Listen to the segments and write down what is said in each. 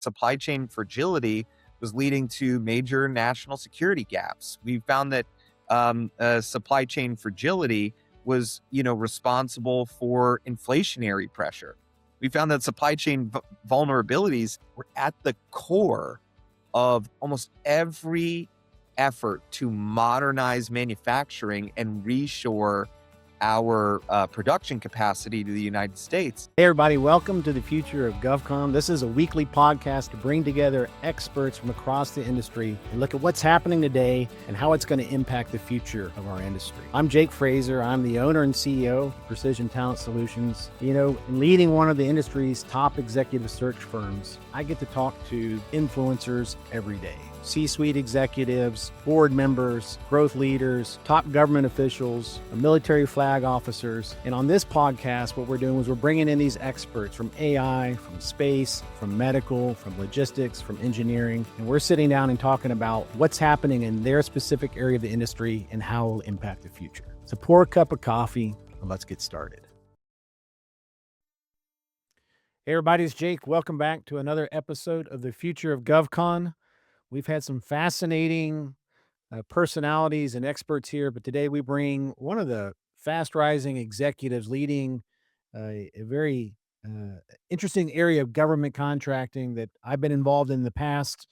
supply chain fragility was leading to major national security gaps. We found that supply chain fragility was, responsible for inflationary pressure. We found that supply chain vulnerabilities were at the core of almost every effort to modernize manufacturing and reshore our production capacity to the United States. Hey, everybody, welcome to the Future of GovCon. This is a weekly podcast to bring together experts from across the industry and look at what's happening today and how it's going to impact the future of our industry. I'm Jake Frazer. I'm the owner and CEO of Precision Talent Solutions. In leading one of the industry's top executive search firms, I get to talk to influencers every day. C-suite executives, board members, growth leaders, top government officials, military flag officers. And on this podcast, what we're doing is we're bringing in these experts from AI, from space, from medical, from logistics, from engineering. And we're sitting down and talking about what's happening in their specific area of the industry and how it will impact the future. So pour a cup of coffee and let's get started. Hey everybody, it's Jake. Welcome back to another episode of the Future of GovCon. We've had some fascinating personalities and experts here, but today we bring one of the fast rising executives leading a very interesting area of government contracting that I've been involved in the past.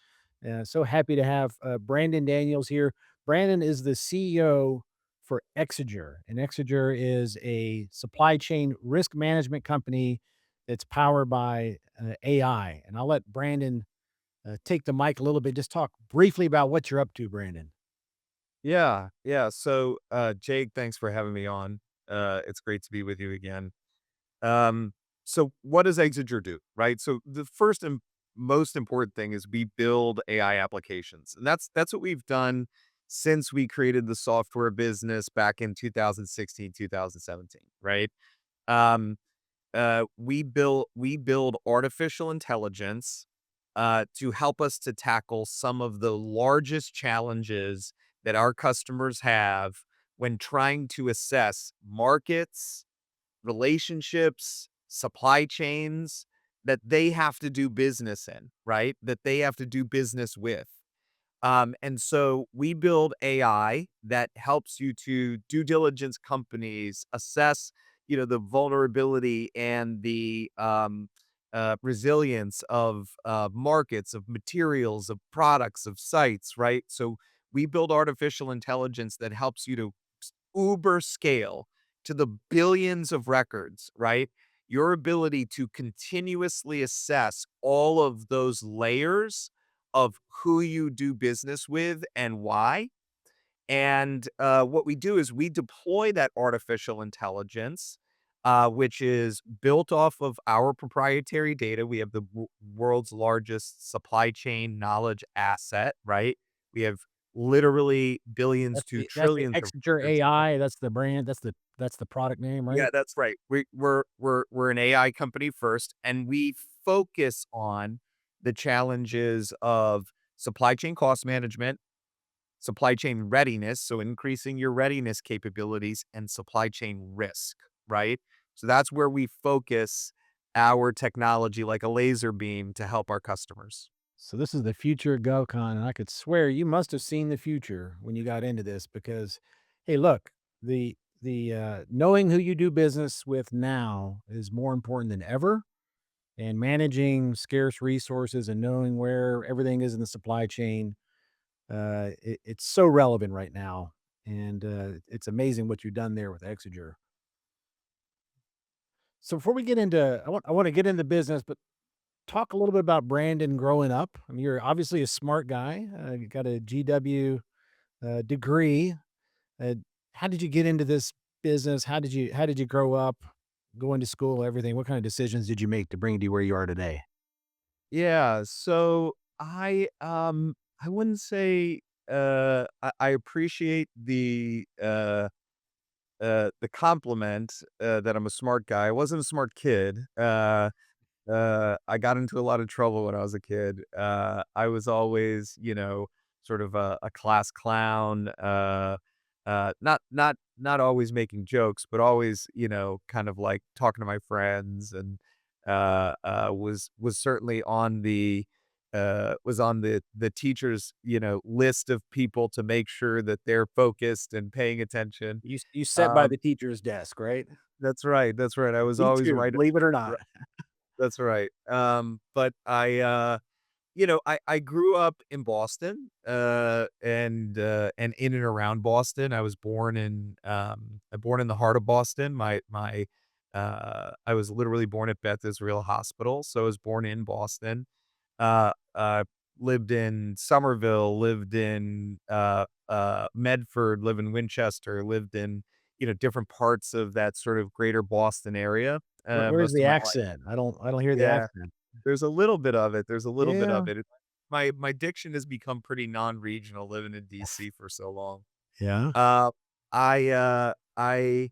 So happy to have Brandon Daniels here. Brandon is the CEO for Exiger, and Exiger is a supply chain risk management company that's powered by AI. And I'll let Brandon take the mic a little bit. Just talk briefly about what you're up to, Brandon. Yeah, yeah. So, Jake, thanks for having me on. It's great to be with you again. Um, so what does Exiger do, right? So the first and most important thing is we build AI applications. And that's what we've done since we created the software business back in 2016, 2017, right? Um, we build artificial intelligence to help us to tackle some of the largest challenges that our customers have when trying to assess markets, relationships, supply chains that they have to do business in, right? That they have to do business with. And so we build AI that helps you to due diligence companies, assess, the vulnerability and the resilience of markets, of materials, of products, of sites, right? So we build artificial intelligence that helps you to uber scale to the billions of records, right? Your ability to continuously assess all of those layers of who you do business with and why. And what we do is we deploy that artificial intelligence, which is built off of our proprietary data. We have the world's largest supply chain knowledge asset, right? We have literally billions to That's the trillions of Exeter records. AI. That's the brand. That's the product name, Yeah, right? that's right. We're an AI company first, and we focus on the challenges of supply chain cost management, supply chain readiness, so increasing your readiness capabilities, and supply chain risk, right? So that's where we focus our technology like a laser beam to help our customers. So this is the future of GovCon, and I could swear you must have seen the future when you got into this because, hey, look, the knowing who you do business with now is more important than ever, and managing scarce resources and knowing where everything is in the supply chain, it's so relevant right now, and it's amazing what you've done there with Exiger. So before we get into, I want to get into business, but talk a little bit about Brandon growing up. I mean, you're obviously a smart guy. You got a GW degree. Uh, how did you get into this business? How did you grow up, going to school, everything? What kind of decisions did you make to bring you to where you are today? Yeah, so I wouldn't say I appreciate the compliment that I'm a smart guy. I wasn't a smart kid. I got into a lot of trouble when I was a kid. I was always, sort of a class clown. Not always making jokes, but always, kind of like talking to my friends, and was certainly on the the teacher's, list of people to make sure that they're focused and paying attention. You sat by Um, the teacher's desk, right? that's right, I was Me always too, right. believe it or not. r That's right. But I grew up in Boston, and in and around Boston. I born in the heart of Boston. I was literally born at Beth Israel Hospital, so I was born in Boston. Uh, uh, Lived in Somerville, lived in, Medford, lived in Winchester, lived in, different parts of that sort of greater Boston area, Where's most the of my life. accent? I don't hear the Yeah. accent. There's a little bit of it, there's a little bit Yeah. of it. My diction has become pretty non-regional living in DC for so long. Yeah. Uh, I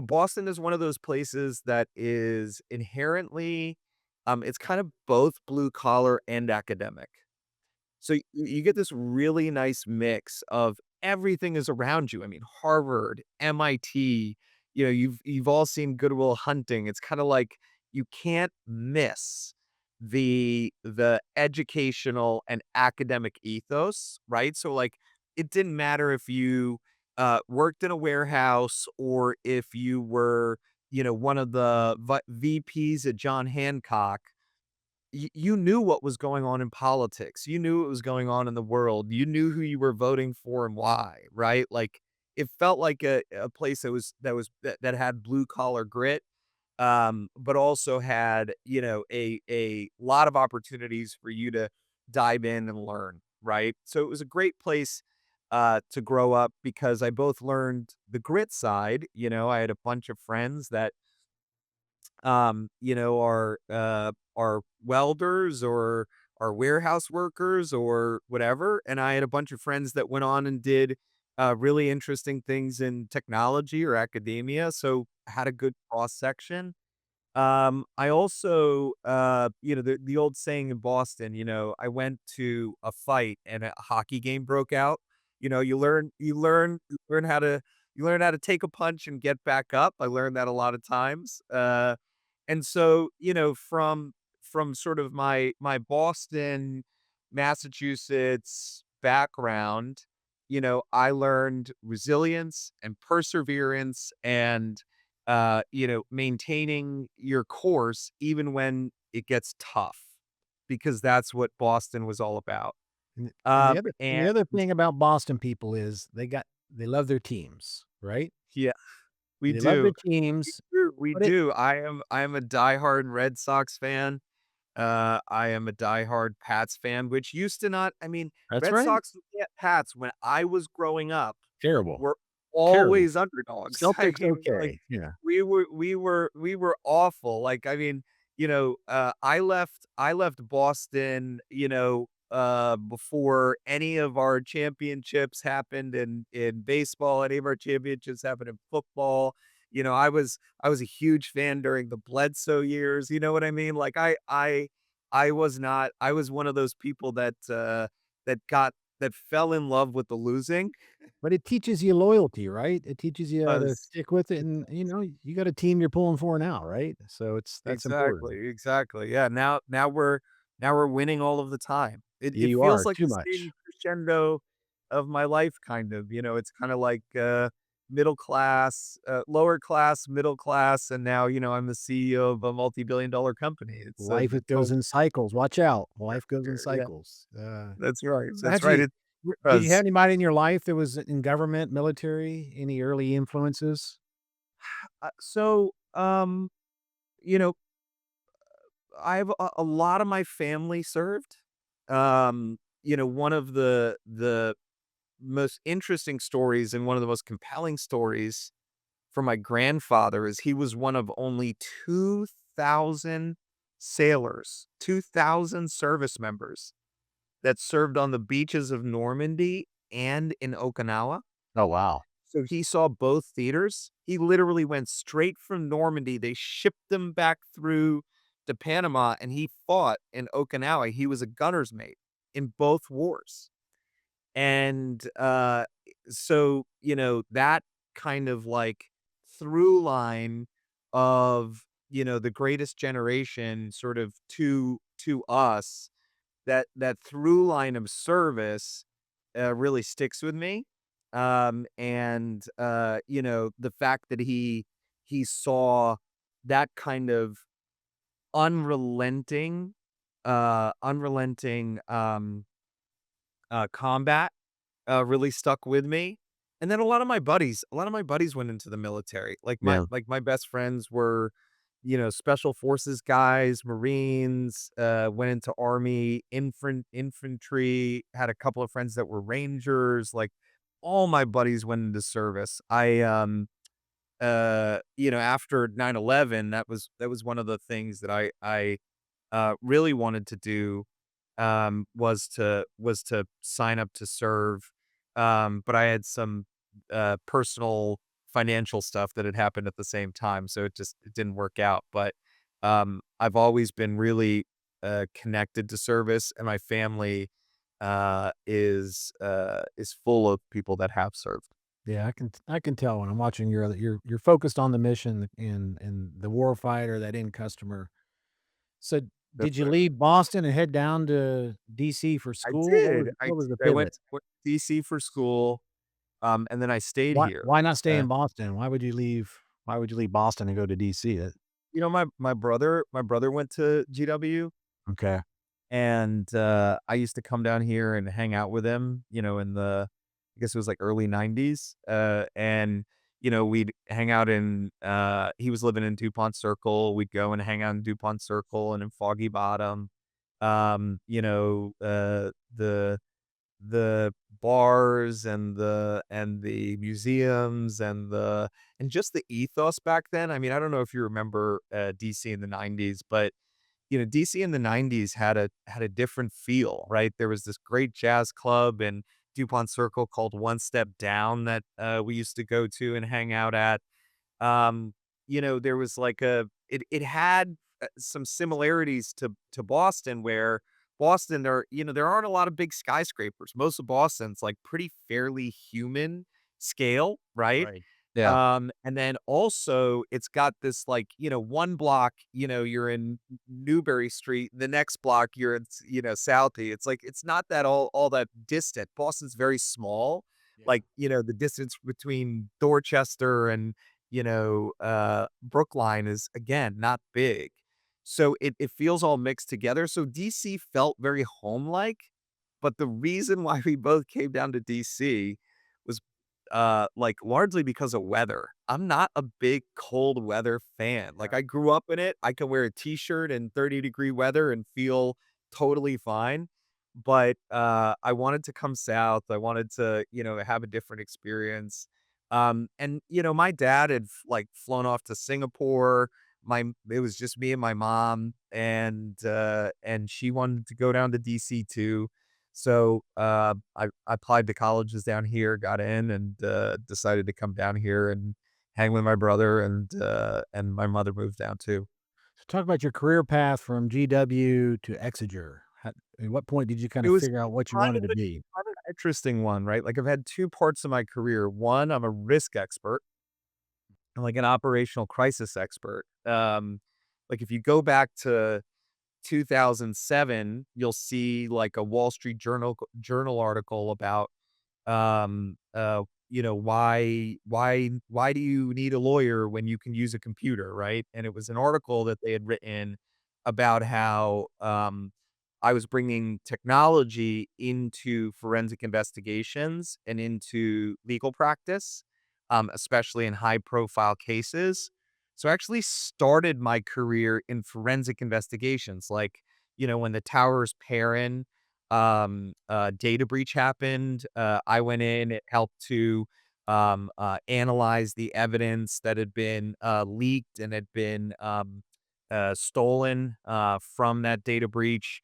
Boston is one of those places that is inherently, it's kind of both blue collar and academic. So you get this really nice mix of everything is around you. I mean, Harvard, MIT, you've all seen Good Will Hunting. It's kind of like you can't miss the educational and academic ethos, right? So like it didn't matter if you worked in a warehouse or if you were, one of the VPs at John Hancock. You knew what was going on in politics. You knew what was going on in the world. You knew who you were voting for and why, right? Like it felt like a place that had blue collar grit, but also had, a lot of opportunities for you to dive in and learn, right? So it was a great place to grow up because I both learned the grit side. I had a bunch of friends that are welders or are warehouse workers or whatever. And I had a bunch of friends that went on and did really interesting things in technology or academia. So had a good cross section. I also, the old saying in Boston, I went to a fight and a hockey game broke out. You learn how to take a punch and get back up. I learned that a lot of times. And so, from sort of my Boston, Massachusetts background, I learned resilience and perseverance and maintaining your course even when it gets tough, because that's what Boston was all about. And the And other thing about Boston people is they love their teams, right? yeah, we They love their do. teams, We but it do. I am a diehard Red Sox fan. I am a diehard Pats fan, which used to not. I mean, that's Red right. Sox and Pats when I was growing up Terrible, were terrible. always underdogs. I Celtics, mean, like okay, yeah. we were awful. Like, I mean, I left Boston, before any of our championships happened in baseball, any of our championships happened in football. I was a huge fan during the Bledsoe years. You know what I mean? Like I was not. I was one of those people that fell in love with the losing. But it teaches you loyalty, right? It teaches you how to Was stick with it, and, you got a team you're pulling for now, right? So that's important. Exactly, exactly. Yeah, now we're winning all of the time. It Yeah, it you feels are, like too the much. steady crescendo of my life, kind of. It's kind of like middle class, lower class, middle class, and now I'm the CEO of a multi-billion-dollar company. Life it It's goes all in cycles, watch out. Life goes in yeah. cycles. That's right. So That's how'd right. you It did you have does. anybody in your life that was in government, military, any early influences? So, you know, I have a lot of my family served. One of the most interesting stories and one of the most compelling stories for my grandfather is he was one of only 2,000 sailors, 2,000 service members that served on the beaches of Normandy and in Okinawa. Oh, wow. So he saw both theaters. He literally went straight from Normandy. They shipped him back through to Panama and he fought in Okinawa. He was a gunner's mate in both wars. And so, that kind of like through line of, the greatest generation sort of to us that through line of service really sticks with me. The fact that he saw that kind of unrelenting, unrelenting combat really stuck with me. And then a lot of my buddies went into the military. Yeah. Like my best friends were, special forces guys, Marines, went into army, infantry, had a couple of friends that were rangers, like all my buddies went into service. After 9/11, that was one of the things that I really wanted to do, was to sign up to serve, but I had some, personal financial stuff that had happened at the same time, so it didn't work out, but, I've always been really, connected to service, and my family, is full of people that have served. Yeah, I can tell when I'm watching you're focused on the mission and the war fighter, that end customer. So, That's did you right. leave Boston and head down to DC for I school? What was did. what was the I went pivot? went to DC for school, and then I stayed Why here. why not stay Uh in Boston? Why would you leave Boston and go to DC? That my brother went to GW, okay. and, I used to come down here and hang out with him, in the I guess it was, like, early '90s, we'd hang out he was living in DuPont Circle, we'd go and hang out in DuPont Circle and in Foggy Bottom. The bars and the museums and just the ethos back then. I mean, I don't know if you remember, DC in the '90s, but DC in the '90s had a different feel, right? There was this great jazz club in DuPont Circle called One Step Down that, we used to go to and hang out at. There was like it had, some similarities to Boston, where Boston, there aren't a lot of big skyscrapers. Most of Boston's, like, pretty fairly human scale, right? Right. Yeah. And then also it's got this, like, one block, you're in Newbury Street, the next block you're in, Southie. It's like it's not that all that distant. Boston's very small. Yeah. Like, the distance between Dorchester and, Brookline is, again, not big. So it feels all mixed together. So DC felt very home-like, but the reason why we both came down to DC was, like, largely because of weather. I'm not a big cold weather fan. Like, Yeah. I grew up in it. I can wear a t-shirt in 30-degree weather and feel totally fine, but, I wanted to come south. I wanted to, have a different experience. My dad had, like, flown off to Singapore. My It was just me and my mom, and she wanted to go down to DC too. So, I applied to colleges down here, got in, and, decided to come down here and hang with my brother, and my mother moved down too. So talk about your career path from GW to Exiger. At what point did you kind It of was figure out what you kind wanted of to a be? kind of an interesting one, right? Like, I've had 2 parts of my career. One, I'm a risk expert and, like, an operational crisis expert. Like, if you go back to 2007, you'll see, like, a Wall Street Journal article about, why do you need a lawyer when you can use a computer, right? And it was an article that they had written about how, I was bringing technology into forensic investigations and into legal practice, especially in high profile cases. So I actually started my career in forensic investigations, like, when the Towers Perrin, data breach happened, I went in, it helped to, analyze the evidence that had been, leaked and had been, stolen, from that data breach,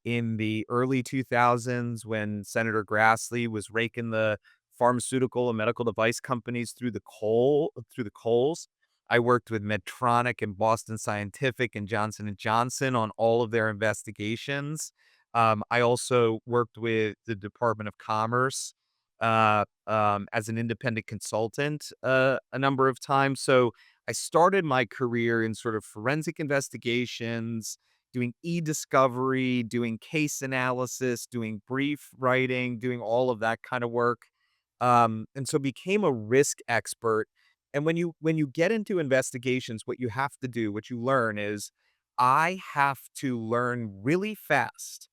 in the early 2000s when Senator Grassley was raking the pharmaceutical and medical device companies through the coals. I worked with Medtronic and Boston Scientific and Johnson& and Johnson on all of their investigations. I also worked with the Department of Commerce, as an independent consultant, a number of times. So I started my career in sort of forensic investigations, doing e-discovery, doing case analysis, doing brief writing, doing all of that kind of work. And so became a risk expert. And when you get into investigations, what you have to do, what you learn is I have to learn really fast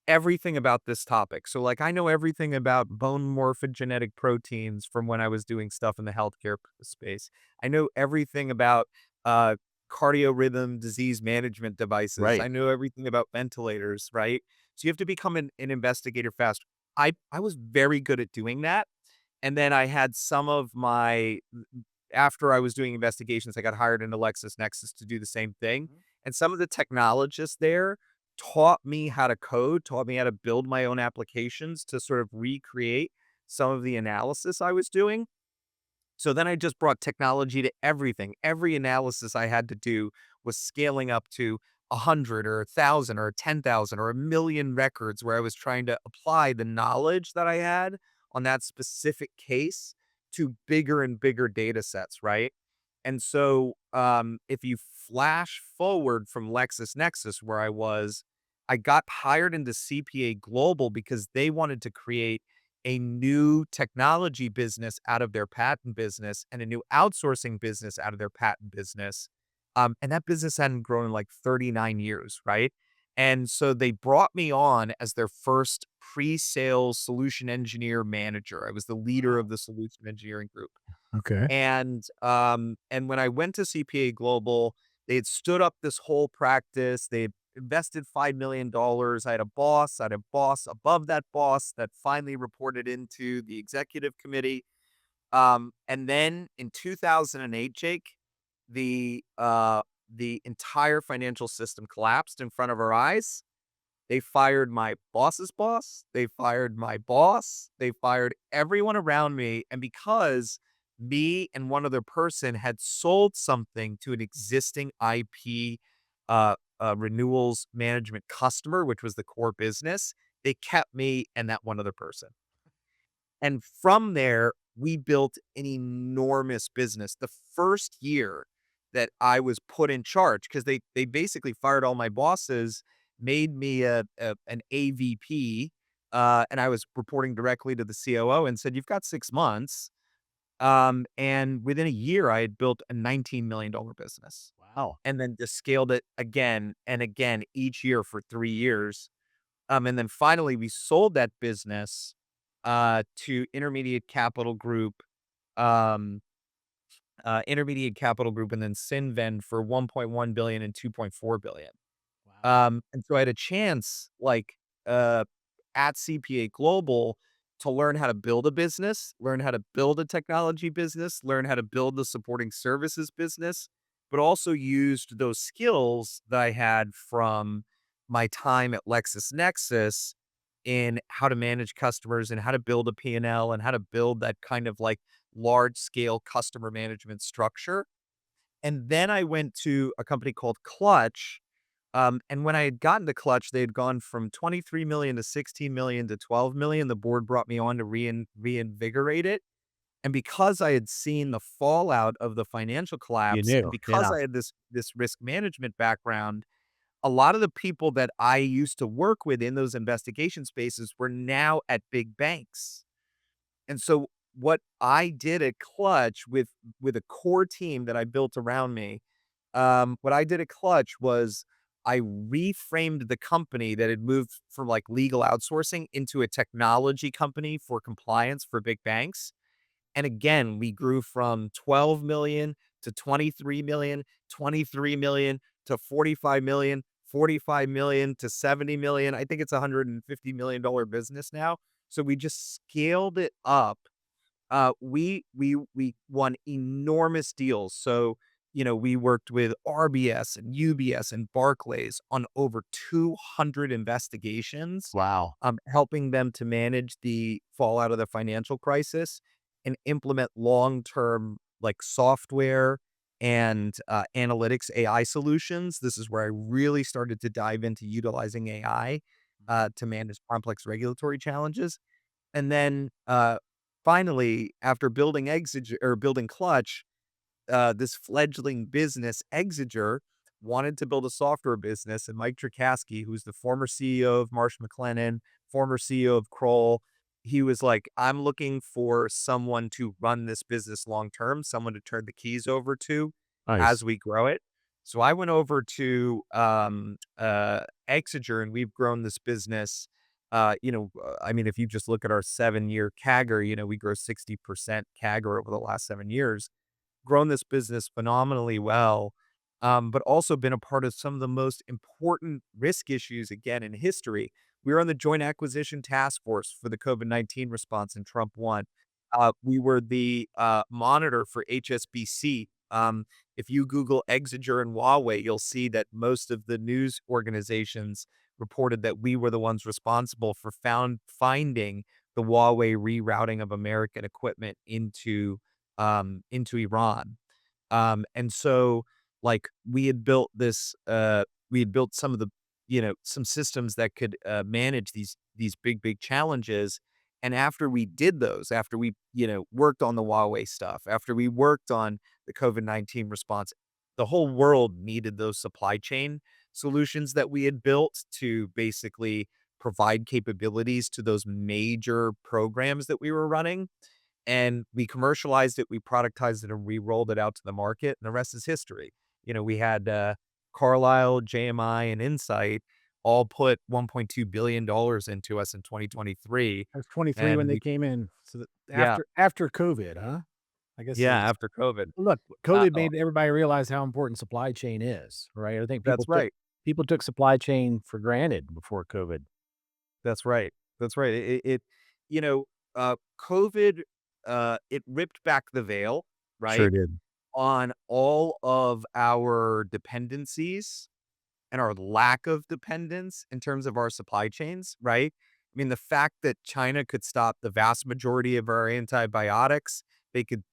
everything about this topic. So, like, I know everything about bone morphogenetic proteins from when I was doing stuff in the healthcare space. I know everything about uh, cardiorhythm disease management devices. I Right. know everything about ventilators, right? So you have to become an investigator fast. I was very good at doing that. And then I had some of my after I was doing investigations, I got hired into LexisNexis to do the same thing. Mhm. And some of the technologists there taught me how to code, taught me how to build my own applications to sort of recreate some of the analysis I was doing. So then I just brought technology to everything. Every analysis I had to do was scaling up to 100 or 1,000 or 10,000 or a million records where I was trying to apply the knowledge that I had on that specific case to bigger and bigger data sets, right? And so if you flash forward from LexisNexis, where I got hired into CPA Global because they wanted to create a new technology business out of their patent business and a new outsourcing business out of their patent business. And that business hadn't grown in like 39 years, right? And so they brought me on as their first pre-sales solution engineer manager. I was the leader of Wow. the solution engineering group. Okay. And when I went to CPA Global, they had stood up this whole practice. They invested $5 million. I had a boss above that boss that finally reported into the executive committee. And then in 2008, Jake, the entire financial system collapsed in front of our eyes. They fired my boss's boss. They fired my boss. They fired everyone around me. And because me and one other person had sold something to an existing IP renewals management customer, which was the core business, they kept me and that one other person. And from there, we built an enormous business. The first year that I was put in charge, because they basically fired all my bosses, made me an AVP, and I was reporting directly to the COO and said, "You've got 6 months." And within a year, I had built a $19 million business Wow. and then just scaled it again and again each year for 3 years. And then finally, we sold that business to um, Intermediate Capital Group, and then Sinven for 1.1 billion and 2.4 billion. Wow. And so I had a chance, like, uh, at CPA Global to learn how to build a business, learn how to build a technology business, learn how to build the supporting services business, but also used those skills that I had from my time at LexisNexis in how to manage customers and how to build a P&L and L and how to build that kind of like large scale customer management structure. And then I went to a company called Clutch. And when I had gotten to Clutch, they had gone from 23 million to 16 million to 12 million. The board brought me on to reinvigorate it. And because I had seen the fallout of the financial You collapse, and knew. because Yeah. I had this risk management background, a lot of the people that I used to work with in those investigation spaces were now at big banks. And so what I did at Clutch with a core team that I built around me, what I did at Clutch was I reframed the company that had moved from like legal outsourcing into a technology company for compliance for big banks. And again, we grew from 12 million to 23 million, 23 million to 45 million, 45 million to 70 million. I think it's a $150 million business now. So we just scaled it up. We won enormous deals. So, we worked with RBS and UBS and Barclays on over 200 investigations, Wow. helping them to manage the fallout of the financial crisis and implement long-term like software and analytics AI solutions. This is where I really started to dive into utilizing AI to manage complex regulatory challenges. And then, finally, after building Exiger or building Clutch, this fledgling business, Exiger, wanted to build a software business, and Mike Trzaskowski, who's the former CEO of Marsh McLennan, former CEO of Kroll, he was like, "I'm looking for someone to run this business long term, someone to turn the keys over to Nice. as we grow it." So I went over to Exiger, and we've grown this business. I mean, if you just look at our 7-year CAGR, we grow 60% CAGR over the last 7 years, grown this business phenomenally well, but also been a part of some of the most important risk issues again in history. We were on the Joint Acquisition Task Force for the COVID-19 response in Trump 1. We were the monitor for HSBC. If you Google Exiger and Huawei, you'll see that most of the news organizations reported that we were the ones responsible for finding the Huawei rerouting of American equipment into Iran. And so, like, we had built some of the, some systems that could manage these big challenges. And after we did those, after we, worked on the Huawei stuff, after we worked on the COVID-19 response, the whole world needed those supply chain solutions that we had built to basically provide capabilities to those major programs that we were running. And we commercialized it, we productized it, and we rolled it out to the market, and the rest is history. We had, Carlyle, JMI, and Insight all put $1.2 billion into us in 2023, I was 23 when and they we came in. So that yeah, after COVID, huh? I guess yeah, is after COVID. look, Uh, COVID oh, made everybody realize how important supply chain is, right? I think that's right. people took supply chain for granted before COVID. That's right. That's right. You know, COVID, it ripped back the veil, Sure right, did. on all of our dependencies and our lack of dependence in terms of our supply chains, right? I mean, the fact that China could stop the vast majority of our antibiotics, they could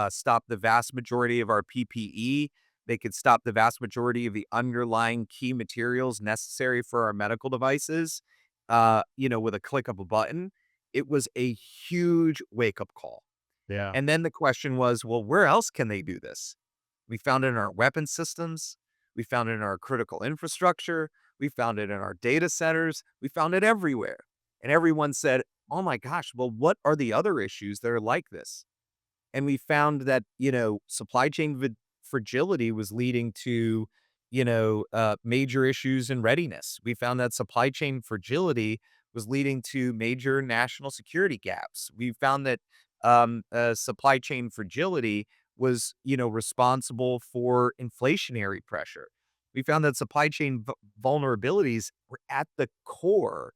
stop the vast majority of our PPE, they could stop the vast majority of the underlying key materials necessary for our medical devices, with a click of a button. It was a huge wake up call. Yeah. And then the question was, well, where else can they do this? We found it in our weapon systems. We found it in our critical infrastructure. We found it in our data centers. We found it everywhere. And everyone said, oh my gosh, well, what are the other issues that are like this? And we found that, supply chain fragility was leading to, major issues in readiness. We found that supply chain fragility was leading to major national security gaps. We found that supply chain fragility was, responsible for inflationary pressure. We found that supply chain vulnerabilities were at the core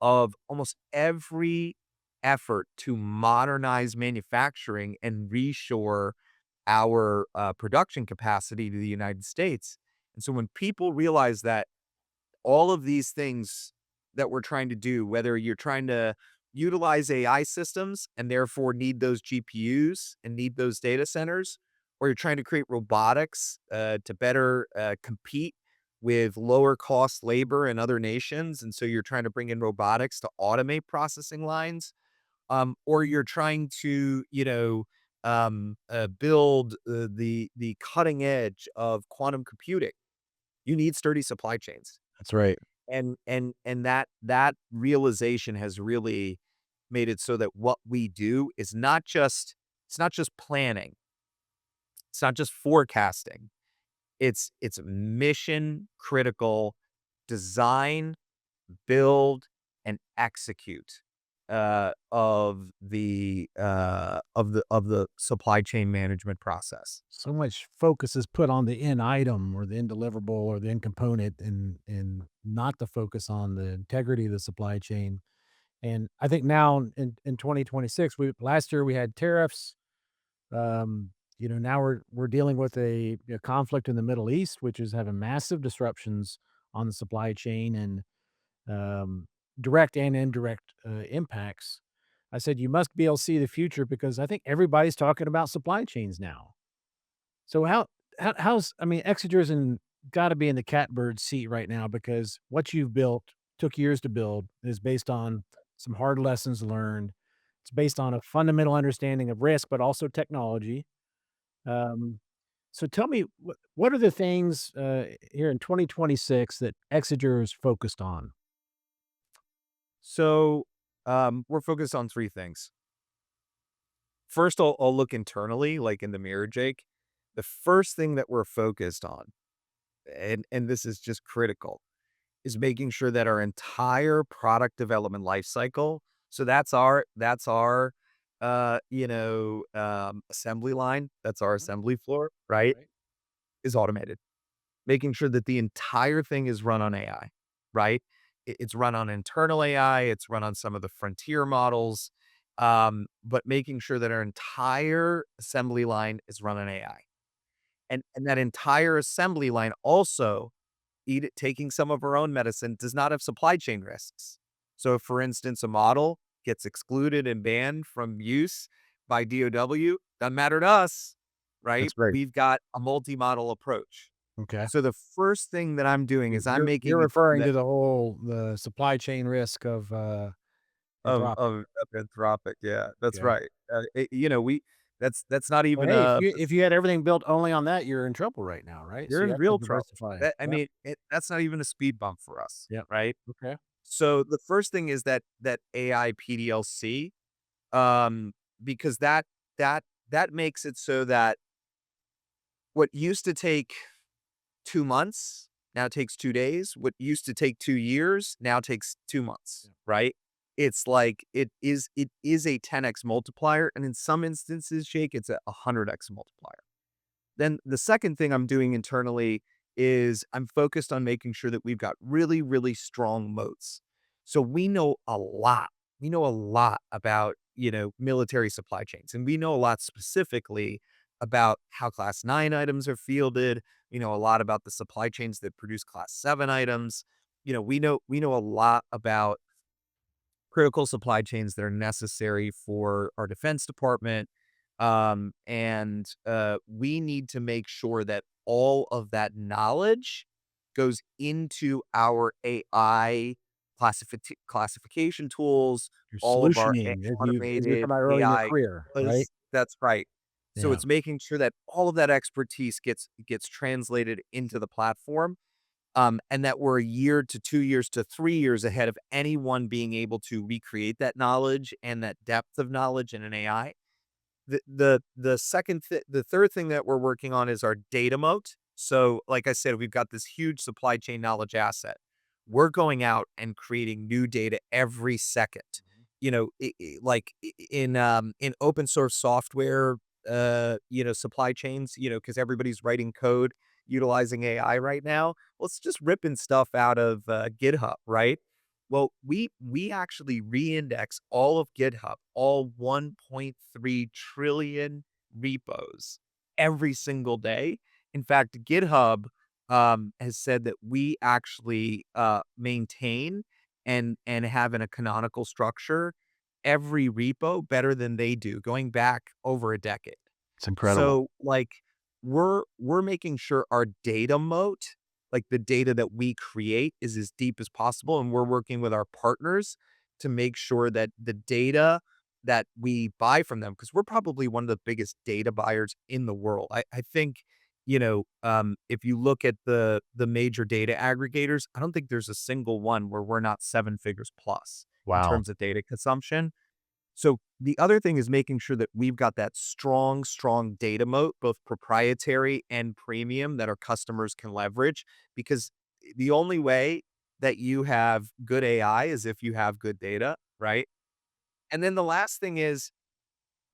of almost every effort to modernize manufacturing and reshore our production capacity to the United States. And so when people realize that all of these things that we're trying to do, whether you're trying to utilize AI systems and therefore need those GPUs and need those data centers, or you're trying to create robotics to better compete with lower cost labor in other nations. And so you're trying to bring in robotics to automate processing lines, or you're trying to, build the cutting edge of quantum computing. You need sturdy supply chains. That's right. And that realization has really made it so that what we do is not just planning, it's not just forecasting, it's mission critical design, build, and execute of the supply chain management process. So much focus is put on the end item or the end deliverable or the end component and not the focus on the integrity of the supply chain. And I think now in 2026, we last year we had tariffs. Now we're dealing with a conflict in the Middle East, which is having massive disruptions on the supply chain and um, direct and indirect impacts. I said you must be able to see the future because I think everybody's talking about supply chains now. So how's I mean Exiger's in got to be in the catbird seat right now because what you've built took years to build is based on some hard lessons learned. It's based on a fundamental understanding of risk, but also technology. Um, So tell me, what are the things here in 2026 that Exiger is focused on? So we're focused on three things. First, I'll look internally, like in the mirror, Jake. The first thing that we're focused on, and this is just critical, is making sure that our entire product development life cycle, so that's our assembly line, that's our Mhm. assembly floor, right, Right. is automated. Making sure that the entire thing is run on AI, right? It's run on internal AI, it's run on some of the frontier models, but making sure that our entire assembly line is run on AI. And that entire assembly line also taking some of our own medicine does not have supply chain risks. So if, for instance, a model gets excluded and banned from use by DOW, doesn't matter to us, right? That's great. We've got a multi-model approach. Okay. So the first thing that I'm doing is I'm You're making referring that to the supply chain risk of of Anthropic. of Anthropic, yeah, that's Okay. right. We that's not Well, even hey, a if you had everything built only on that, you're in trouble right now, right? you're So you in have to real trouble. diversify. That I Yep. mean, that's not even a speed bump for us, Yep. right? Okay. So the first thing is that AI PDLC, um, because that makes it so that what used to take 2 months now takes 2 days. What used to take 2 years now takes 2 months, Yeah. right? It's like it is a 10x multiplier, and in some instances, Jake, it's a 100x multiplier. Then the second thing I'm doing internally is I'm focused on making sure that we've got really, really strong moats. So we know a lot. We know a lot about, military supply chains, and we know a lot specifically about how class 9 items are fielded. We know a lot about the supply chains that produce class 7 items. We know a lot about critical supply chains that are necessary for our defense department. And we need to make sure that all of that knowledge goes into our AI classification tools, You're all of our solutioning, as you were talking automated about early in your AI. career, right? That's right. So Yeah. it's making sure that all of that expertise gets translated into the platform, and that we're a year to 2 years to 3 years ahead of anyone being able to recreate that knowledge and that depth of knowledge in an AI. The third thing that we're working on is our data moat. So, like I said, we've got this huge supply chain knowledge asset. We're going out and creating new data every second. In open source software, supply chains, because everybody's writing code utilizing AI right now. Well, it's just ripping stuff out of GitHub, right? Well, we actually reindex all of GitHub, all 1.3 trillion repos every single day. In fact, GitHub has said that we actually maintain and have in a canonical structure every repo better than they do, going back over a decade. It's incredible. So, like, we're making sure our data moat, like the data that we create, is as deep as possible, and we're working with our partners to make sure that the data that we buy from them, because we're probably one of the biggest data buyers in the world. I think, if you look at the major data aggregators, I don't think there's a single one where we're not 7 figures plus in Wow. terms of data consumption. So the other thing is making sure that we've got that strong, strong data moat, both proprietary and premium, that our customers can leverage. Because the only way that you have good AI is if you have good data, right? And then the last thing is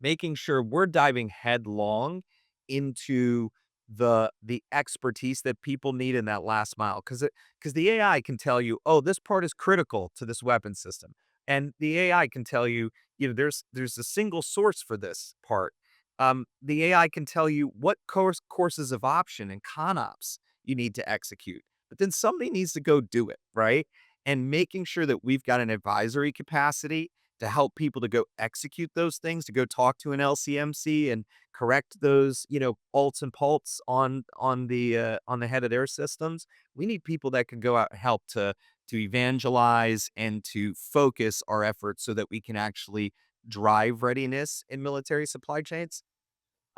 making sure we're diving headlong into the expertise that people need in that last mile, because the AI can tell you, oh, this part is critical to this weapon system, and the AI can tell you, there's a single source for this part. The AI can tell you what courses of option and ConOps you need to execute, but then somebody needs to go do it, right? And making sure that we've got an advisory capacity to help people to go execute those things, to go talk to an LCMC and correct those, alts and pults on the head of their systems. We need people that can go out and help to evangelize and to focus our efforts so that we can actually drive readiness in military supply chains.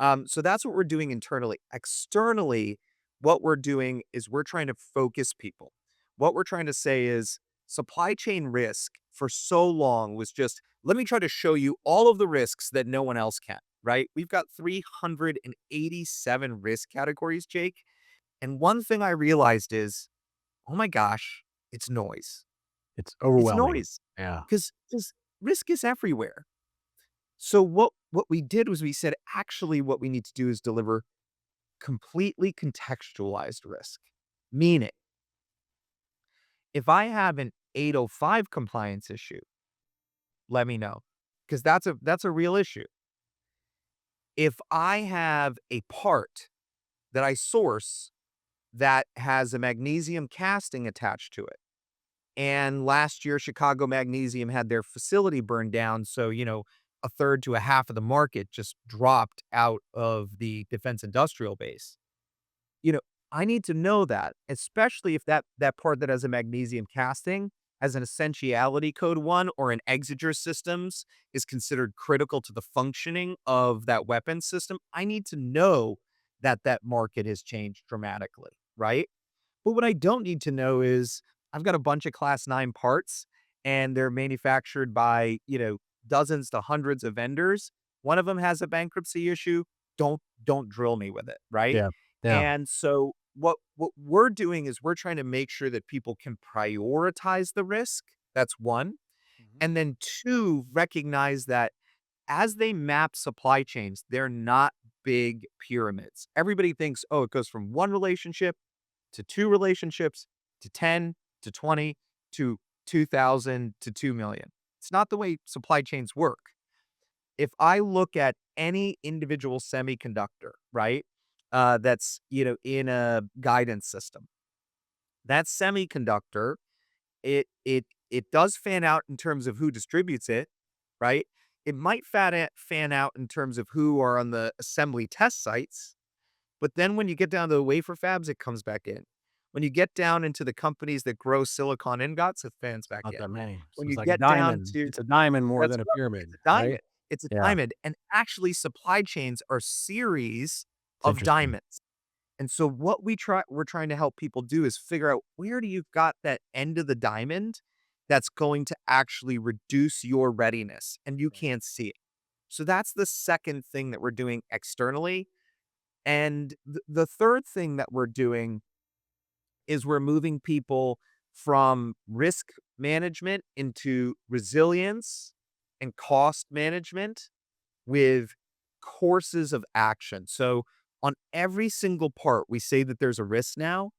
So that's what we're doing internally. Externally, what we're doing is we're trying to focus people. What we're trying to say is supply chain risk for so long was just, let me try to show you all of the risks that no one else can, right? We've got 387 risk categories, Jake. And one thing I realized is, oh my gosh, it's noise. It's It's overwhelming. noise Yeah. because risk is everywhere. So what we did was we said, actually, what we need to do is deliver completely contextualized risk. Meaning, if I have an 805 compliance issue, let me know, because that's a real issue. If I have a part that I source that has a magnesium casting attached to it, and last year Chicago Magnesium had their facility burned down, so a third to a half of the market just dropped out of the defense industrial base. You know, I need to know that, especially if that part that has a magnesium casting has an essentiality code 1 or an Exiger systems is considered critical to the functioning of that weapon system. I need to know that that market has changed dramatically, right? But what I don't need to know is I've got a bunch of class 9 parts and they're manufactured by, dozens to hundreds of vendors. One of them has a bankruptcy issue. Don't drill me with it, right? Yeah. Yeah. And so what we're doing is we're trying to make sure that people can prioritize the risk. That's one. Mhm. And then two, recognize that as they map supply chains, they're not big pyramids. Everybody thinks, oh, it goes from one relationship to two relationships to 10 to 20 to 2,000 to 2 million. It's not the way supply chains work. If I look at any individual semiconductor, right, that's in a guidance system, that semiconductor, it does fan out in terms of who distributes it, right? It might fan out in terms of who are on the assembly test sites, but then when you get down to the wafer fabs, it comes back in. When you get down into the companies that grow silicon ingots, it fans back Not in. that many. So When it's you like a get down diamond. to It's a diamond more that's than a right, it's pyramid, a diamond. right? It's a Yeah. diamond, and actually supply chains are series It's of interesting. diamonds. And so what we're trying to help people do is figure out where do you got that end of the diamond that's going to actually reduce your readiness, and you Right. can't see it. So that's the second thing that we're doing externally. And the third thing that we're doing is we're moving people from risk management into resilience and cost management with courses of action. So on every single part, we say that there's a risk now,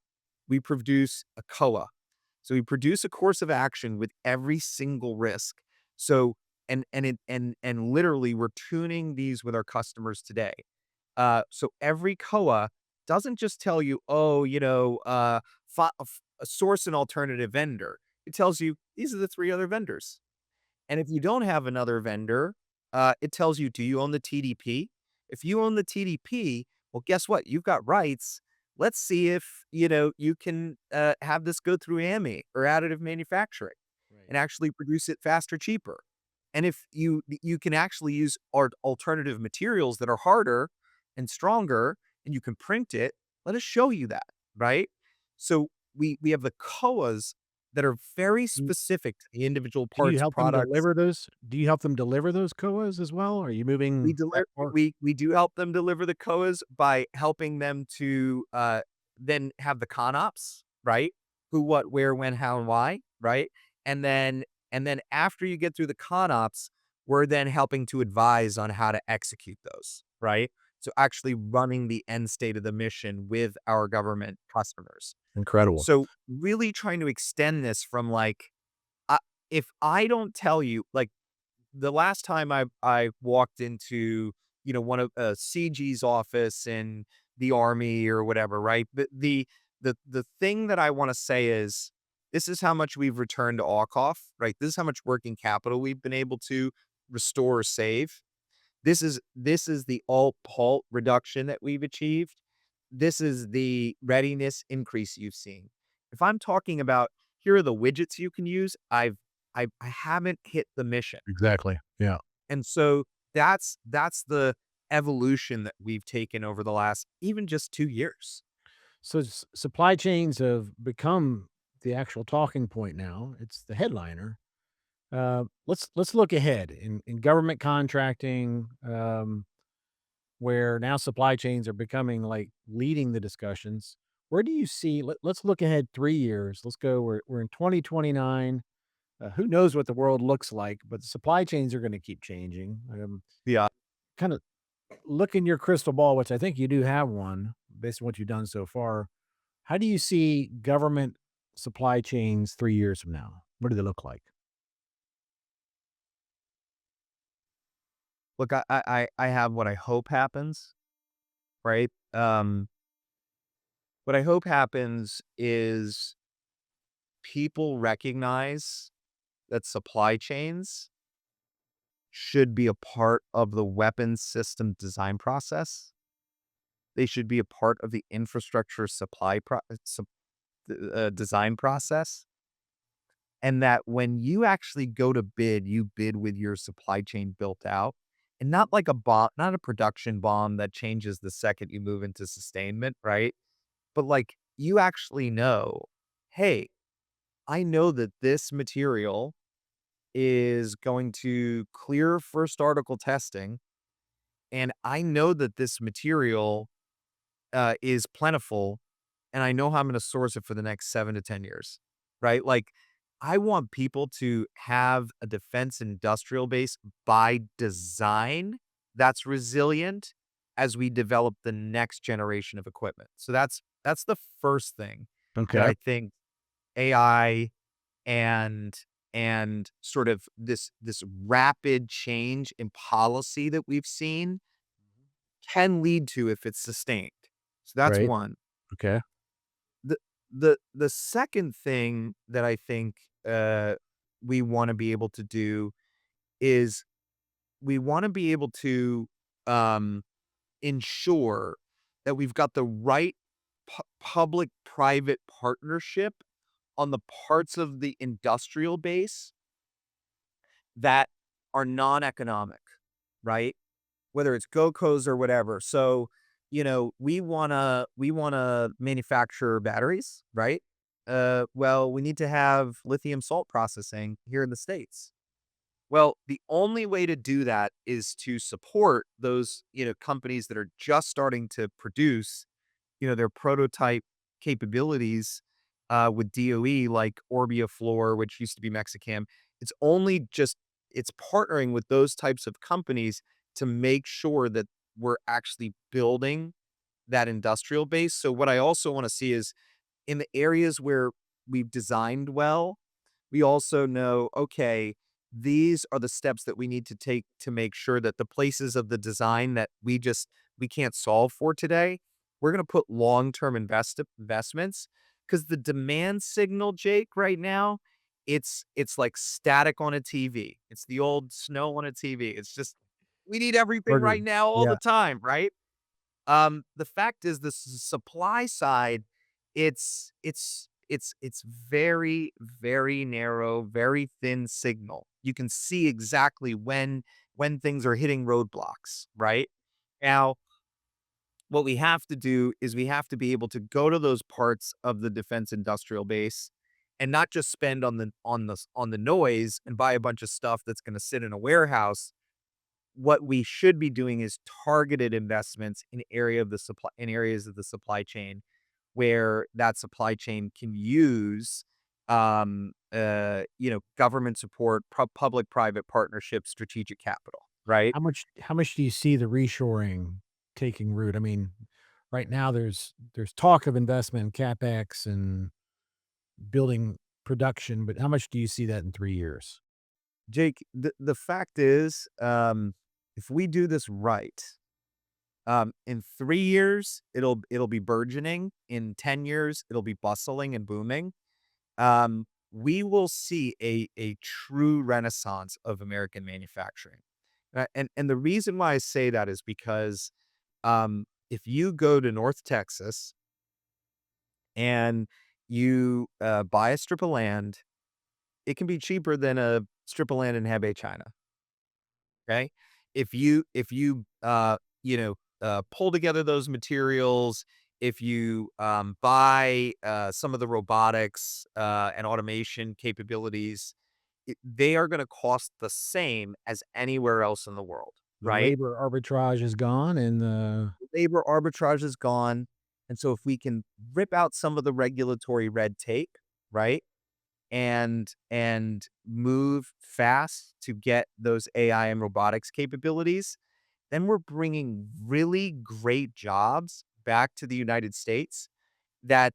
we produce a COA. So we produce a course of action with every single risk. So and literally we're tuning these with our customers today. So every COA doesn't just tell you, oh, source an alternative vendor. It tells you these are the three other vendors. And if you don't have another vendor, it tells you, do you own the TDP? If you own the TDP, well, guess what? You've got rights. Let's see if you can have this go through AMI or additive manufacturing Right. and actually produce it faster, cheaper. And if you can actually use alternative materials that are harder and stronger, and you can print it, let us show you that, right? So we have the COAs that are very Mm, specific to the individual do you parts, help them products. deliver those? Do you help them deliver those COAs as well? Are you We moving that deliver far? we do help them deliver the COAs by helping them to, then have the ConOps, right? Who, what, where, when, how, and why, right? And then after you get through the ConOps, we're then helping to advise on how to execute those, right? So actually running the end state of the mission with our government customers. Incredible. So really trying to extend this from like, I if I don't tell you, like, the last time I walked into, one of CG's office in the army or whatever, right? But the thing that I want to say is this is how much we've returned to Alcoff, right? This is how much working capital we've been able to restore or save. This is the alt halt reduction that we've achieved. This is the readiness increase you've seen. If I'm talking about here are the widgets you can use, I haven't hit the mission. Exactly. Yeah. And so that's the evolution that we've taken over the last even just 2 years. So supply chains have become the actual talking point now. It's the headliner. Let's look ahead in government contracting, where now supply chains are becoming like leading the discussions. Where do you see? Let's look ahead 3 years. Let's go. We're in 2029. Who knows what the world looks like? But the supply chains are going to keep changing. Yeah. Kind of look in your crystal ball, which I think you do have one based on what you've done so far. How do you see government supply chains 3 years from now? What do they look like? Look, I have what I hope happens, right? What I hope happens is people recognize that supply chains should be a part of the weapons system design process. They should be a part of the infrastructure design process. And that when you actually go to bid, you bid with your supply chain built out and not like a bomb, not a production bomb that changes the second you move into sustainment, right? But like you actually know, hey, I know that this material is going to clear first article testing. And I know that this material is plentiful, and I know how I'm gonna source it for the next 7 to 10 years, right? Like, I want people to have a defense industrial base by design that's resilient as we develop the next generation of equipment. So that's the first thing that Okay. I think AI and sort of this rapid change in policy that we've seen can lead to if it's sustained. So that's Right. one. Okay. The the second thing that I think, we wanna be able to do is we wanna be able to, um, ensure that we've got the right public-private partnership on the parts of the industrial base that are non-economic, right? Whether it's GoCos or whatever. So, we wanna manufacture batteries, right? Well, we need to have lithium salt processing here in the States. Well, the only way to do that is to support those, companies that are just starting to produce, their prototype capabilities, with DOE, like Orbia Floor, which used to be Mexicam. It's only just it's partnering with those types of companies to make sure that we're actually building that industrial base. So what I also wanna see is in the areas where we've designed well, we also know, okay, these are the steps that we need to take to make sure that the places of the design that we can't solve for today, we're gonna put long-term investments because the demand signal, Jake, right now, it's like static on a TV. It's the old snow on a TV. It's just we need everything right Agreed. now all Yeah. the time, right? The fact is the supply side, it's very, very narrow, very thin signal. You can see exactly when things are hitting roadblocks, right? Now, what we have to do is we have to be able to go to those parts of the defense industrial base and not just spend on the noise and buy a bunch of stuff that's going to sit in a warehouse. What we should be doing is targeted investments in areas of the supply chain where that supply chain can use government support, public-private partnership, strategic capital, right? How much do you see the reshoring taking root? I mean, right now there's talk of investment in CapEx and building production, but how much do you see that in 3 years? Jake, the fact is, if we do this right, in 3 years, it'll be burgeoning. In 10 years, it'll be bustling and booming. We will see a true renaissance of American manufacturing. And the reason why I say that is because, if you go to North Texas and you, buy a strip of land, it can be cheaper than a strip of land in Hebei, China, okay? If you pull together those materials, if you buy some of the robotics and automation capabilities, they are going to cost the same as anywhere else in the world, The right? labor arbitrage is gone and the Labor arbitrage is gone. And so if we can rip out some of the regulatory red tape, right? And move fast to get those AI and robotics capabilities, then we're bringing really great jobs back to the United States that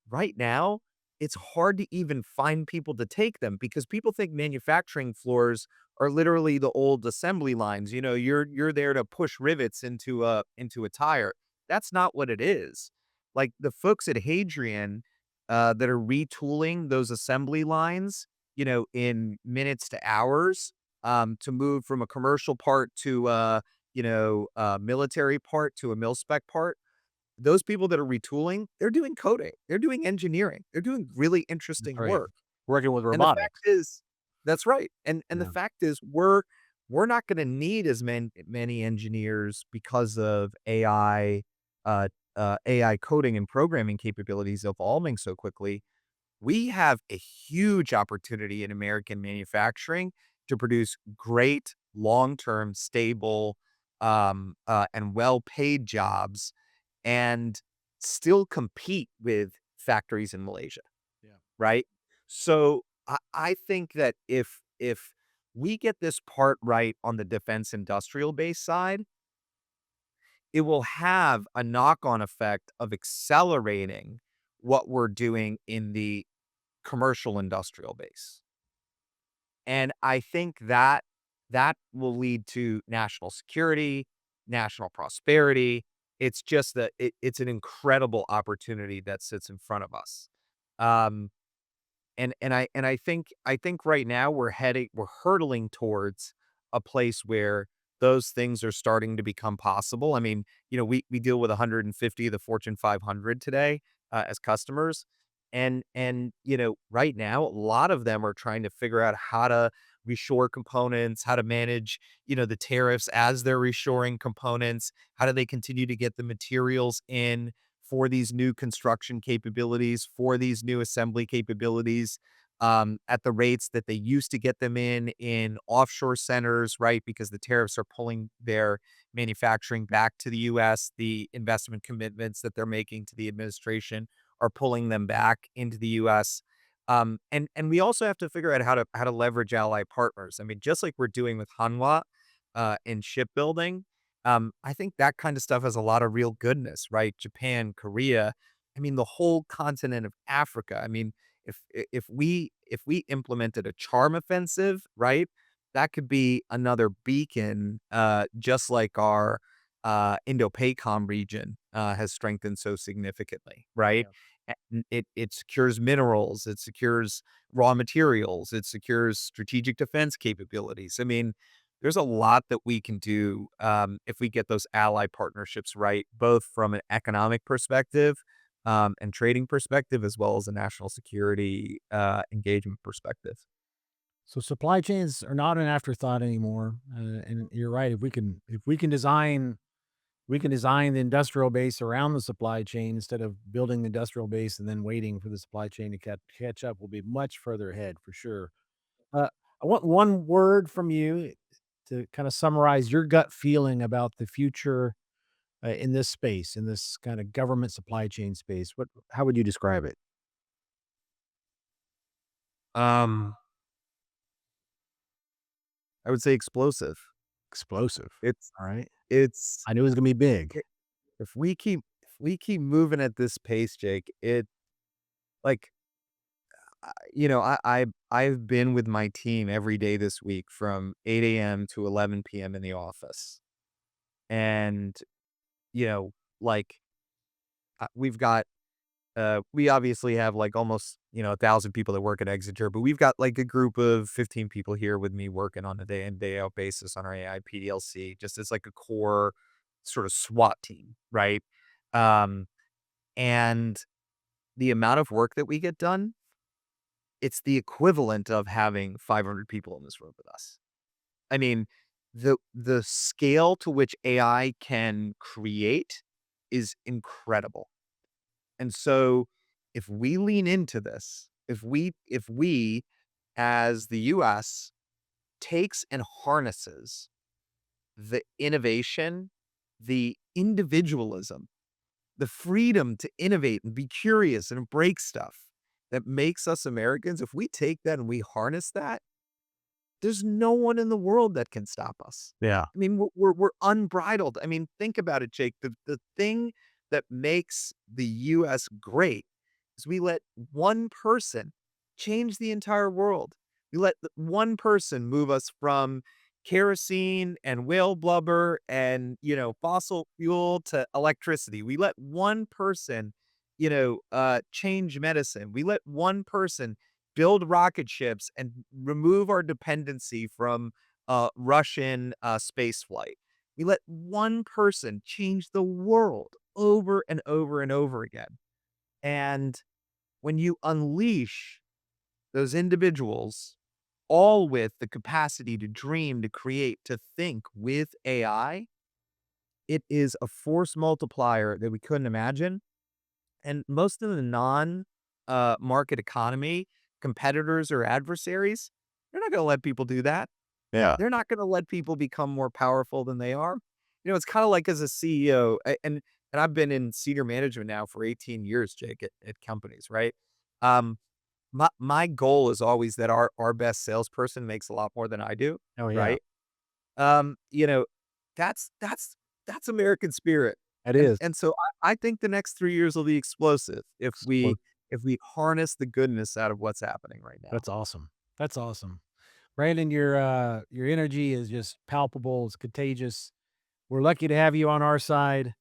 right now, it's hard to even find people to take them because people think manufacturing floors are literally the old assembly lines. You're there to push rivets into a tire. That's not what it is. Like the folks at Hadrian that are retooling those assembly lines, in minutes to hours, to move from a commercial part to a military part to a mil spec part, those people that are retooling, they're doing coding, they're doing engineering, they're doing really that's interesting right. work. Working with And the fact robotics. is that's right. And the Yeah. fact is we're not gonna need as many engineers because of AI coding and programming capabilities evolving so quickly. We have a huge opportunity in American manufacturing to produce great, long-term, stable, and well-paid jobs and still compete with factories in Malaysia, Yeah. right? So I think that if we get this part right on the defense industrial base side, it will have a knock-on effect of accelerating what we're doing in the commercial industrial base. And I think that will lead to national security, national prosperity. It's just that it's an incredible opportunity that sits in front of us. Um, and I think right now we're hurdling towards a place where those things are starting to become possible. I mean, we deal with 150 of the Fortune 500 today as customers, and right now a lot of them are trying to figure out how to reshore components, how to manage the tariffs as they're reshoring components, how do they continue to get the materials in for these new construction capabilities, for these new assembly capabilities, at the rates that they used to get them in offshore centers, right? Because the tariffs are pulling their manufacturing back to the US. The investment commitments that they're making to the administration are pulling them back into the US. And we also have to figure out how to leverage ally partners. I mean, just like we're doing with Hanwha in shipbuilding, I think that kind of stuff has a lot of real goodness, right? Japan, Korea, I mean, the whole continent of Africa. I mean, if we implemented a charm offensive, right, that could be another beacon, just like our Indo-PACOM region has strengthened so significantly, right? Yeah. And it secures minerals, it secures raw materials, it secures strategic defense capabilities. I mean, there's a lot that we can do if we get those ally partnerships right, both from an economic perspective and trading perspective, as well as a national security engagement perspective. So supply chains are not an afterthought anymore. And you're right. If we can design the industrial base around the supply chain instead of building the industrial base and then waiting for the supply chain to catch up, we'll be much further ahead for sure. Uh, I want one word from you to kind of summarize your gut feeling about the future in this space, in this kind of government supply chain space. How would you describe it? Um, I would say explosive. Explosive. It's All right. it's I knew it was going to be big. i- if we keep moving at this pace, Jake, it like I've been with my team every day this week from 8 a.m. to 11 p.m. in the office. And, you know, like we've got we obviously have like almost 1,000 people that work at Exiger, but we've got like a group of 15 people here with me working on a day in day out basis on our AI PDLC, just as like a core sort of SWAT team, right? Um, and the amount of work that we get done, it's the equivalent of having 500 people in this room with us. I mean, the scale to which AI can create is incredible. And so if we lean into this, if we as the US takes and harnesses the innovation, the individualism, the freedom to innovate and be curious and break stuff that makes us Americans, if we take that and we harness that, there's no one in the world that can stop us. Yeah. I mean, we're unbridled. I mean, think about it, Jake. The thing that makes the US great is we let one person change the entire world. We let one person move us from kerosene and whale blubber and, fossil fuel to electricity. We let one person, change medicine. We let one person build rocket ships and remove our dependency from Russian space flight. We let one person change the world over and over and over again. And when you unleash those individuals, all with the capacity to dream, to create, to think with AI, it is a force multiplier that we couldn't imagine. And most of the non market economy competitors or adversaries, they're not going to let people do that. Yeah. They're not going to let people become more powerful than they are. It's kind of like as a CEO, and I've been in senior management now for 18 years, Jake, at companies, right? Um, my goal is always that our best salesperson makes a lot more than I do, Oh, yeah. right? Um, you know, that's American spirit. It And is. and so I think the next 3 years will be explosive if we harness the goodness out of what's happening right now. That's awesome. That's awesome. Brandon, your energy is just palpable. It's contagious. We're lucky to have you on our side.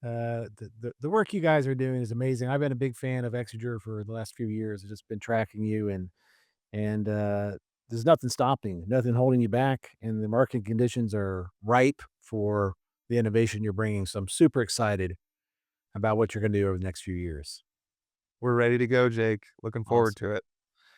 The work you guys are doing is amazing. I've been a big fan of Exiger for the last few years. I've just been tracking you, and there's nothing stopping, nothing holding you back, and the market conditions are ripe for the innovation you're bringing. So I'm super excited about what you're going to do over the next few years. We're ready to go, Jake. Looking forward Awesome. to it.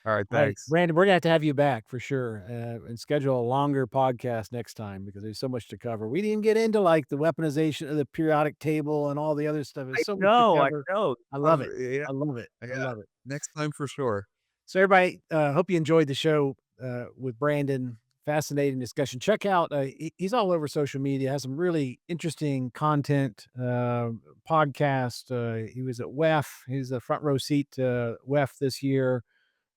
All right, All right, thanks. Brandon, we're gonna have to have you back for sure, and schedule a longer podcast next time because there's so much to cover. We didn't get into like the weaponization of the periodic table and all the other stuff. I There's so much to know, I cover. know. I love it. Yeah, I love it. I yeah. love it. Next time for sure. So everybody, hope you enjoyed the show with Brandon. Fascinating discussion. Check out he's all over social media. Has some really interesting content. Podcast. He was at WEF. He's a front row seat to WEF this year.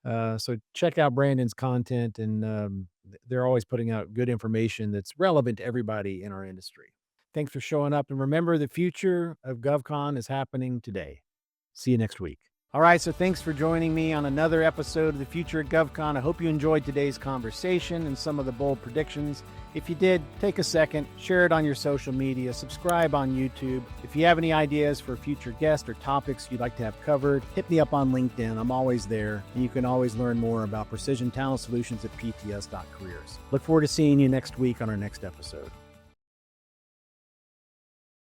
So check out Brandon's content, and they're always putting out good information that's relevant to everybody in our industry. Thanks for showing up, and remember, the future of GovCon is happening today. See you next week. All right, so thanks for joining me on another episode of the Future of GovCon. I hope you enjoyed today's conversation and some of the bold predictions. If you did, take a second, share it on your social media, subscribe on YouTube. If you have any ideas for future guests or topics you'd like to have covered, hit me up on LinkedIn. I'm always there, and you can always learn more about precision talent solutions at pts.careers. Look forward to seeing you next week on our next episode.